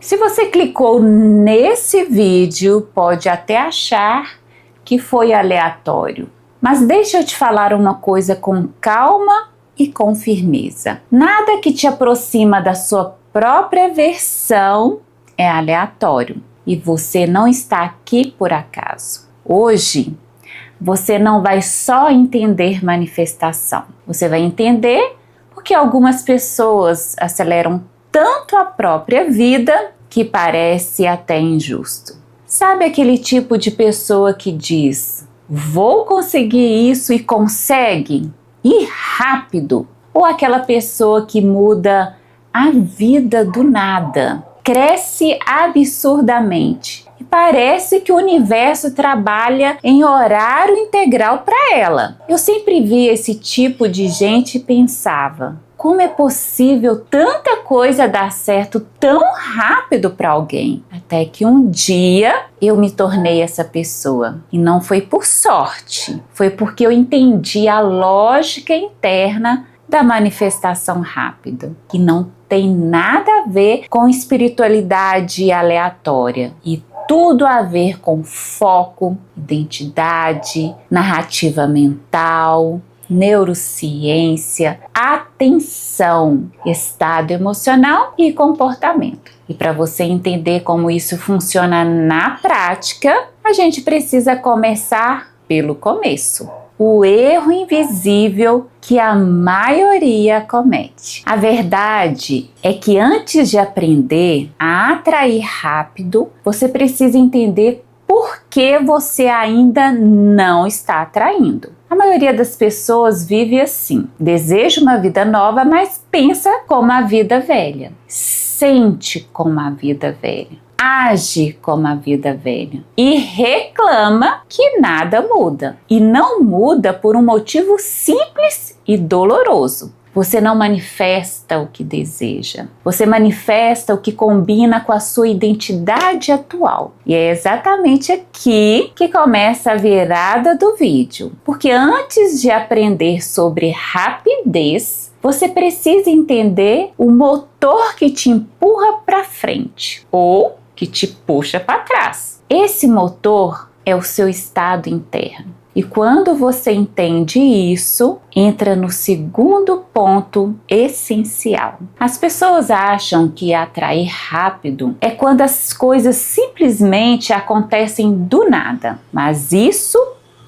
Se você clicou nesse vídeo, pode até achar que foi aleatório. Mas deixa eu te falar uma coisa com calma e com firmeza. Nada que te aproxima da sua própria versão é aleatório. E você não está aqui por acaso. Hoje, você não vai só entender manifestação. Você vai entender porque algumas pessoas aceleram tanto a própria vida que parece até injusto. Sabe aquele tipo de pessoa que diz: vou conseguir isso, e consegue? E rápido? Ou aquela pessoa que muda a vida do nada, cresce absurdamente e parece que o universo trabalha em horário integral para ela. Eu sempre via esse tipo de gente e pensava: como é possível tanta coisa dar certo tão rápido para alguém? Até que um dia eu me tornei essa pessoa. E não foi por sorte, foi porque eu entendi a lógica interna da manifestação rápida, que não tem nada a ver com espiritualidade aleatória e tudo a ver com foco, identidade, narrativa mental, neurociência, atenção, estado emocional e comportamento. E para você entender como isso funciona na prática, a gente precisa começar pelo começo. O erro invisível que a maioria comete. A verdade é que antes de aprender a atrair rápido, você precisa entender por que você ainda não está atraindo. A maioria das pessoas vive assim: deseja uma vida nova, mas pensa como a vida velha, sente como a vida velha, age como a vida velha e reclama que nada muda. E não muda por um motivo simples e doloroso. Você não manifesta o que deseja. Você manifesta o que combina com a sua identidade atual. E é exatamente aqui que começa a virada do vídeo. Porque antes de aprender sobre rapidez, você precisa entender o motor que te empurra para frente ou que te puxa para trás. Esse motor é o seu estado interno. E quando você entende isso, entra no segundo ponto essencial. As pessoas acham que atrair rápido é quando as coisas simplesmente acontecem do nada, mas isso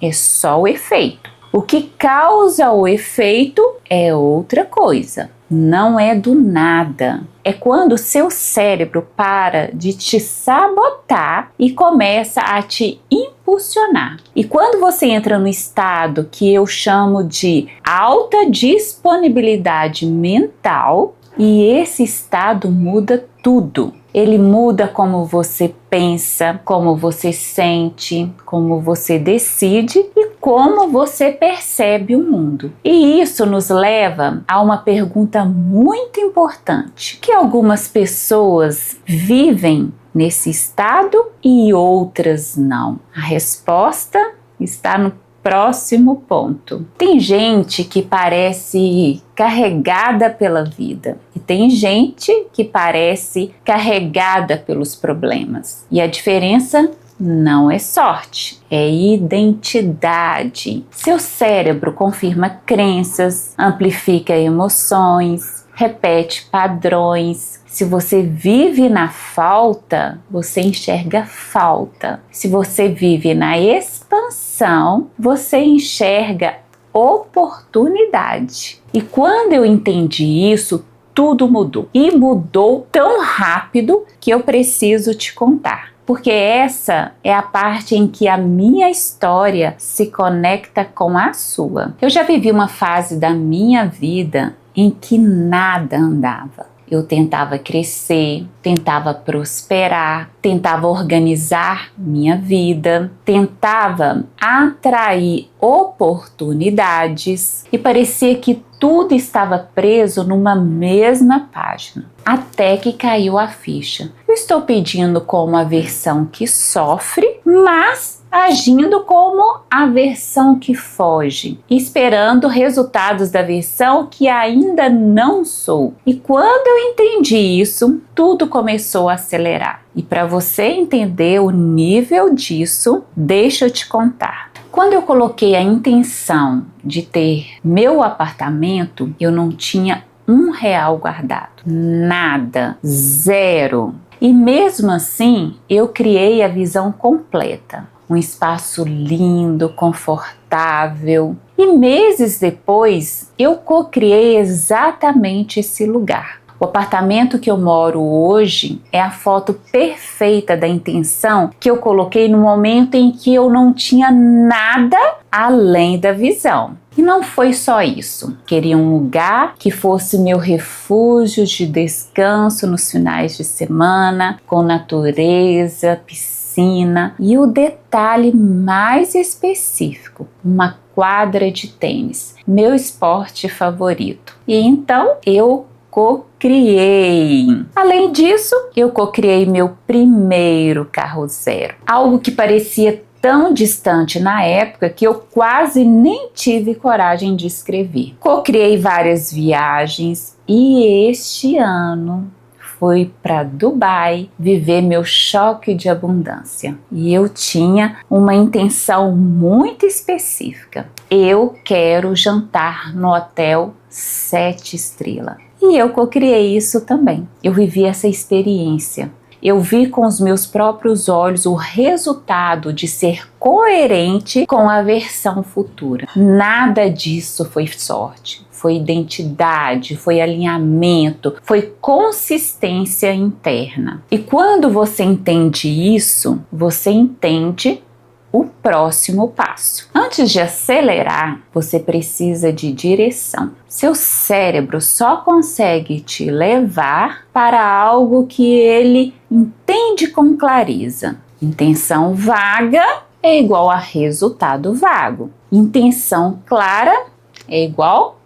é só o efeito. O que causa o efeito é outra coisa. Não é do nada. É quando o seu cérebro para de te sabotar e começa a te impulsionar. E quando você entra no estado que eu chamo de alta disponibilidade mental, e esse estado muda tudo. Ele muda como você pensa, como você sente, como você decide e como você percebe o mundo. E isso nos leva a uma pergunta muito importante, que algumas pessoas vivem nesse estado e outras não. A resposta está no próximo ponto. Tem gente que parece carregada pela vida e tem gente que parece carregada pelos problemas. E a diferença não é sorte, é identidade. Seu cérebro confirma crenças, amplifica emoções, repete padrões. Se você vive na falta, você enxerga falta. Se você vive na expansão, você enxerga oportunidade. E quando eu entendi isso, tudo mudou. E mudou tão rápido que eu preciso te contar. Porque essa é a parte em que a minha história se conecta com a sua. Eu já vivi uma fase da minha vida em que nada andava. Eu tentava crescer, tentava prosperar, tentava organizar minha vida, tentava atrair oportunidades e parecia que tudo estava preso numa mesma página. Até que caiu a ficha. Eu estou pedindo como a versão que sofre, mas agindo como a versão que foge, esperando resultados da versão que ainda não sou. E quando eu entendi isso, tudo começou a acelerar. E para você entender o nível disso, deixa eu te contar. Quando eu coloquei a intenção de ter meu apartamento, eu não tinha R$ 1 guardado. Nada. Zero. E mesmo assim, eu criei a visão completa. Um espaço lindo, confortável. E meses depois, eu co-criei exatamente esse lugar. O apartamento que eu moro hoje é a foto perfeita da intenção que eu coloquei no momento em que eu não tinha nada além da visão. E não foi só isso. Queria um lugar que fosse meu refúgio de descanso nos finais de semana, com natureza, piscina e o detalhe mais específico, uma quadra de tênis, meu esporte favorito. E então eu co-criei. Além disso, eu co-criei meu primeiro carro zero, algo que parecia tão distante na época que eu quase nem tive coragem de escrever. Co-criei várias viagens e este ano fui para Dubai viver meu choque de abundância. E eu tinha uma intenção muito específica. Eu quero jantar no hotel 7 estrelas. E eu co-criei isso também. Eu vivi essa experiência. Eu vi com os meus próprios olhos o resultado de ser coerente com a versão futura. Nada disso foi sorte. Foi identidade, foi alinhamento, foi consistência interna. E quando você entende isso, você entende o próximo passo. Antes de acelerar, você precisa de direção. Seu cérebro só consegue te levar para algo que ele entende com clareza. Intenção vaga é igual a resultado vago. Intenção clara é igual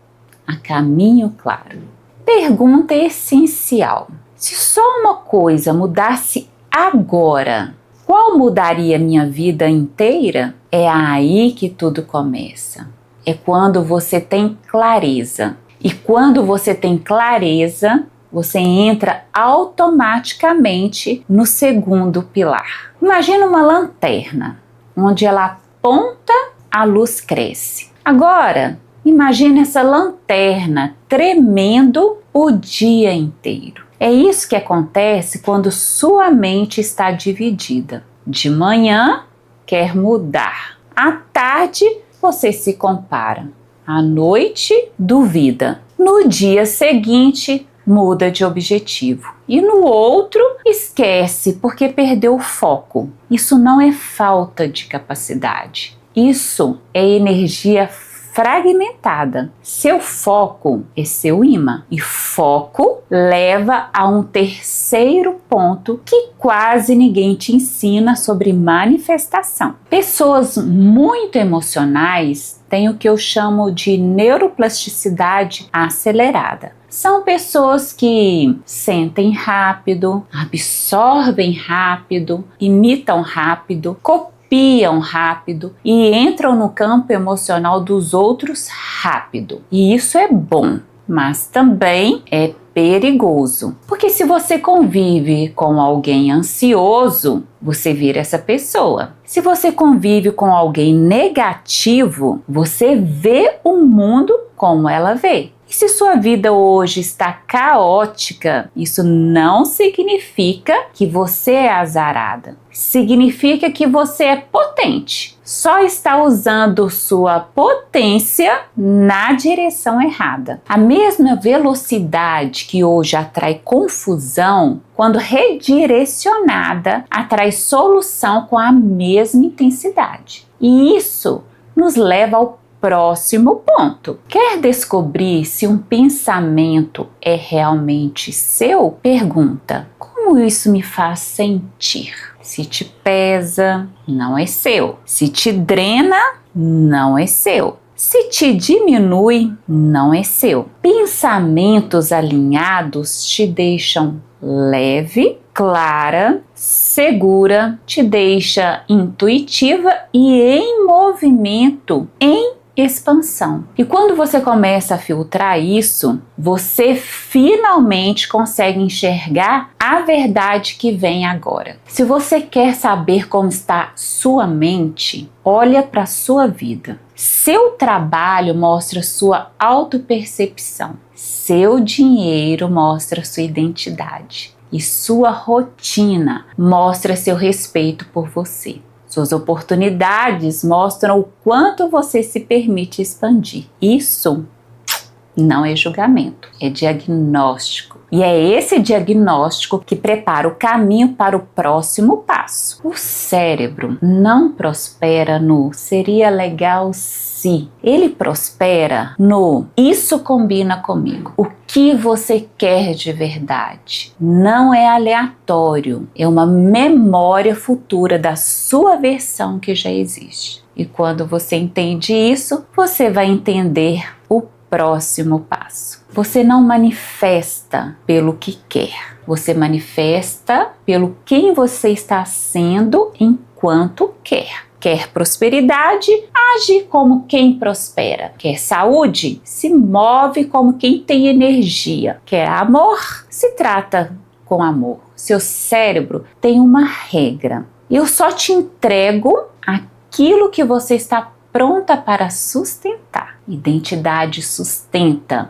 a caminho claro. Pergunta essencial: se só uma coisa mudasse agora, qual mudaria minha vida inteira? É aí que tudo começa. É quando você tem clareza. E quando você tem clareza, você entra automaticamente no segundo pilar. Imagina uma lanterna, onde ela aponta, a luz cresce. Agora, imagine essa lanterna tremendo o dia inteiro. É isso que acontece quando sua mente está dividida. De manhã, quer mudar. À tarde, você se compara. À noite, duvida. No dia seguinte, muda de objetivo. E no outro, esquece porque perdeu o foco. Isso não é falta de capacidade. Isso é energia fragmentada. Seu foco é seu imã. E foco leva a um terceiro ponto que quase ninguém te ensina sobre manifestação. Pessoas muito emocionais têm o que eu chamo de neuroplasticidade acelerada. São pessoas que sentem rápido, absorvem rápido, imitam rápido, copiam rápido e entram no campo emocional dos outros rápido. E isso é bom, mas também é perigoso. Porque se você convive com alguém ansioso, você vira essa pessoa. Se você convive com alguém negativo, você vê o mundo como ela vê. E se sua vida hoje está caótica, isso não significa que você é azarada. Significa que você é potente. Só está usando sua potência na direção errada. A mesma velocidade que hoje atrai confusão, quando redirecionada, atrai solução com a mesma intensidade. E isso nos leva ao próximo ponto. Quer descobrir se um pensamento é realmente seu? Pergunta: como isso me faz sentir? Se te pesa, não é seu. Se te drena, não é seu. Se te diminui, não é seu. Pensamentos alinhados te deixam leve, clara, segura, te deixa intuitiva e em movimento, em expansão. E quando você começa a filtrar isso, você finalmente consegue enxergar a verdade que vem agora. Se você quer saber como está sua mente, olha para a sua vida. Seu trabalho mostra sua autopercepção. Seu dinheiro mostra sua identidade. E sua rotina mostra seu respeito por você. Suas oportunidades mostram o quanto você se permite expandir. Isso não é julgamento, é diagnóstico. E é esse diagnóstico que prepara o caminho para o próximo passo. O cérebro não prospera no "seria legal se". Ele prospera no "isso combina comigo". O que você quer de verdade não é aleatório, é uma memória futura da sua versão que já existe. E quando você entende isso, você vai entender o próximo passo. Você não manifesta pelo que quer, você manifesta pelo quem você está sendo enquanto quer. Quer prosperidade? Age como quem prospera. Quer saúde? Se move como quem tem energia. Quer amor? Se trata com amor. Seu cérebro tem uma regra. Eu só te entrego aquilo que você está pronta para sustentar. Identidade sustenta.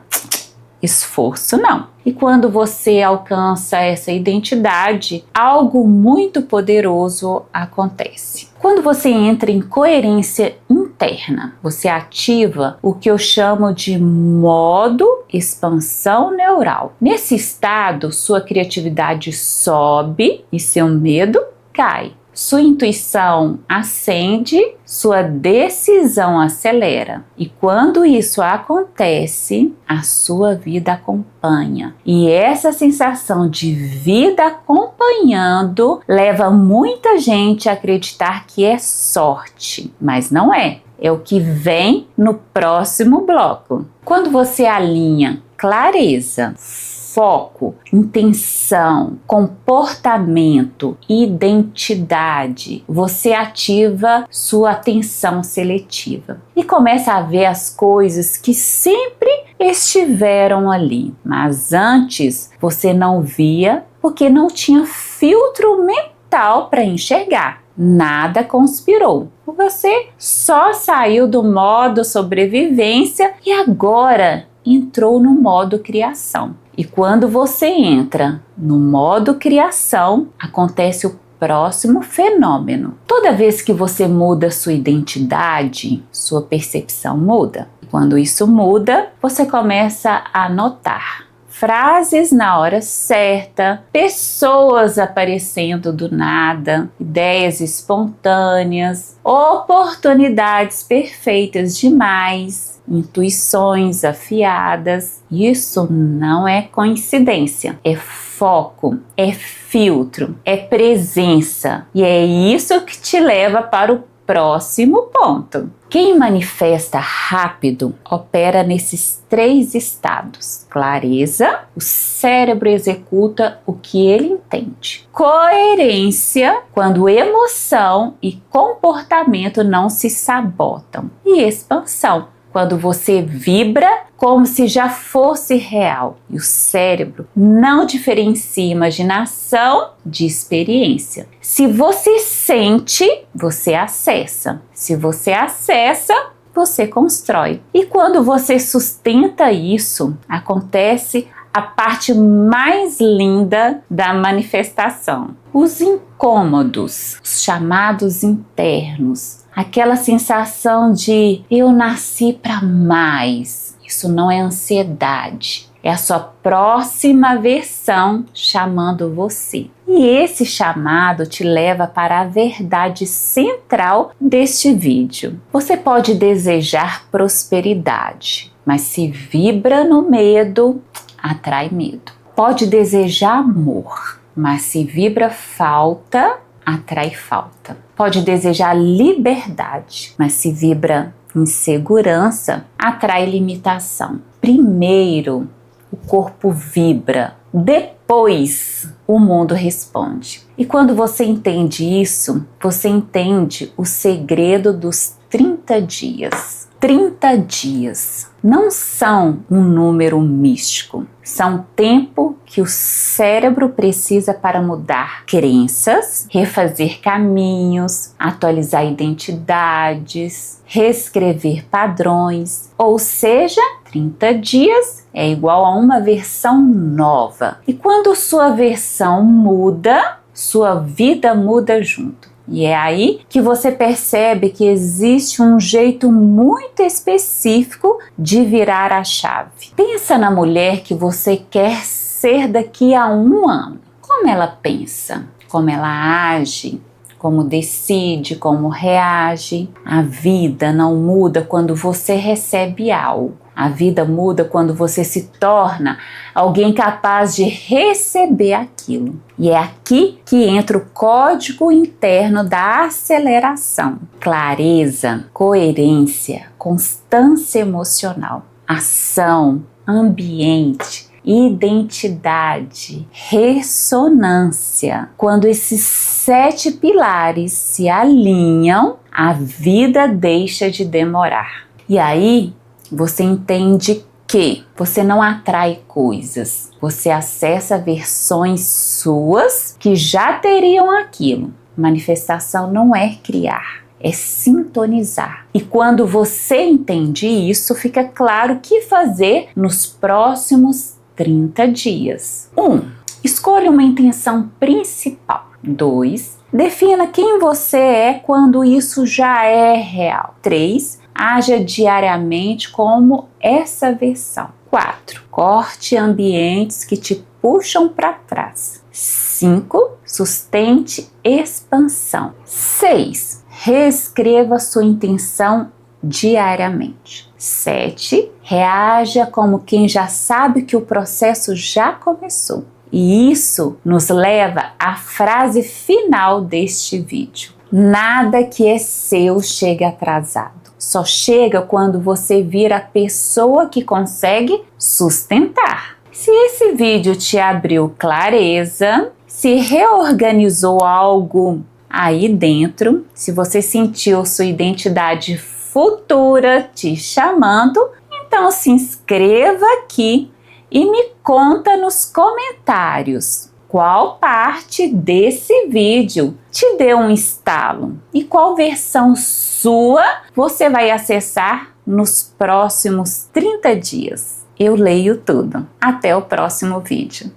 Esforço não. E quando você alcança essa identidade, algo muito poderoso acontece. Quando você entra em coerência interna, você ativa o que eu chamo de modo expansão neural. Nesse estado, sua criatividade sobe e seu medo cai. Sua intuição ascende, sua decisão acelera. E quando isso acontece, a sua vida acompanha. E essa sensação de vida acompanhando leva muita gente a acreditar que é sorte, mas não é. É o que vem no próximo bloco. Quando você alinha clareza, foco, intenção, comportamento, identidade, você ativa sua atenção seletiva e começa a ver as coisas que sempre estiveram ali, mas antes você não via porque não tinha filtro mental para enxergar. Nada conspirou. Você só saiu do modo sobrevivência e agora entrou no modo criação. E quando você entra no modo criação, acontece o próximo fenômeno. Toda vez que você muda sua identidade, sua percepção muda. Quando isso muda, você começa a notar frases na hora certa, pessoas aparecendo do nada, ideias espontâneas, oportunidades perfeitas demais, intuições afiadas. Isso não é coincidência, é foco, é filtro, é presença. E é isso que te leva para o próximo ponto. Quem manifesta rápido opera nesses 3 estados. Clareza, o cérebro executa o que ele entende. Coerência, quando emoção e comportamento não se sabotam. E expansão, quando você vibra como se já fosse real. E o cérebro não diferencia imaginação de experiência. Se você sente, você acessa. Se você acessa, você constrói. E quando você sustenta isso, acontece a parte mais linda da manifestação. Os incômodos, os chamados internos. Aquela sensação de eu nasci para mais. Isso não é ansiedade, é a sua próxima versão chamando você. E esse chamado te leva para a verdade central deste vídeo. Você pode desejar prosperidade, mas se vibra no medo, atrai medo. Pode desejar amor, mas se vibra falta, atrai falta. Pode desejar liberdade, mas se vibra insegurança, atrai limitação. Primeiro, o corpo vibra, Depois o mundo responde. E quando você entende isso, você entende o segredo dos 30 dias. 30 dias não são um número místico, são tempo que o cérebro precisa para mudar crenças, refazer caminhos, atualizar identidades, reescrever padrões, ou seja, 30 dias é igual a uma versão nova. E quando sua versão muda, sua vida muda junto. E é aí que você percebe que existe um jeito muito específico de virar a chave. Pensa na mulher que você quer ser daqui a 1 ano. Como ela pensa? Como ela age? Como decide? Como reage? A vida não muda quando você recebe algo. A vida muda quando você se torna alguém capaz de receber aquilo. E é aqui que entra o código interno da aceleração. Clareza, coerência, constância emocional, ação, ambiente, identidade, ressonância. Quando esses 7 pilares se alinham, a vida deixa de demorar. E aí, você entende que você não atrai coisas, você acessa versões suas que já teriam aquilo. Manifestação não é criar, é sintonizar. E quando você entende isso, fica claro o que fazer nos próximos 30 dias. 1. Escolha uma intenção principal. 2. Defina quem você é quando isso já é real. 3. Haja diariamente como essa versão. 4. Corte ambientes que te puxam para trás. 5. Sustente expansão. 6. Reescreva sua intenção diariamente. 7. Reaja como quem já sabe que o processo já começou. E isso nos leva à frase final deste vídeo. Nada que é seu chega atrasado. Só chega quando você vira a pessoa que consegue sustentar. Se esse vídeo te abriu clareza, se reorganizou algo aí dentro, se você sentiu sua identidade futura te chamando, então se inscreva aqui e me conta nos comentários qual parte desse vídeo te deu um estalo e qual versão sua você vai acessar nos próximos 30 dias. Eu leio tudo. Até o próximo vídeo.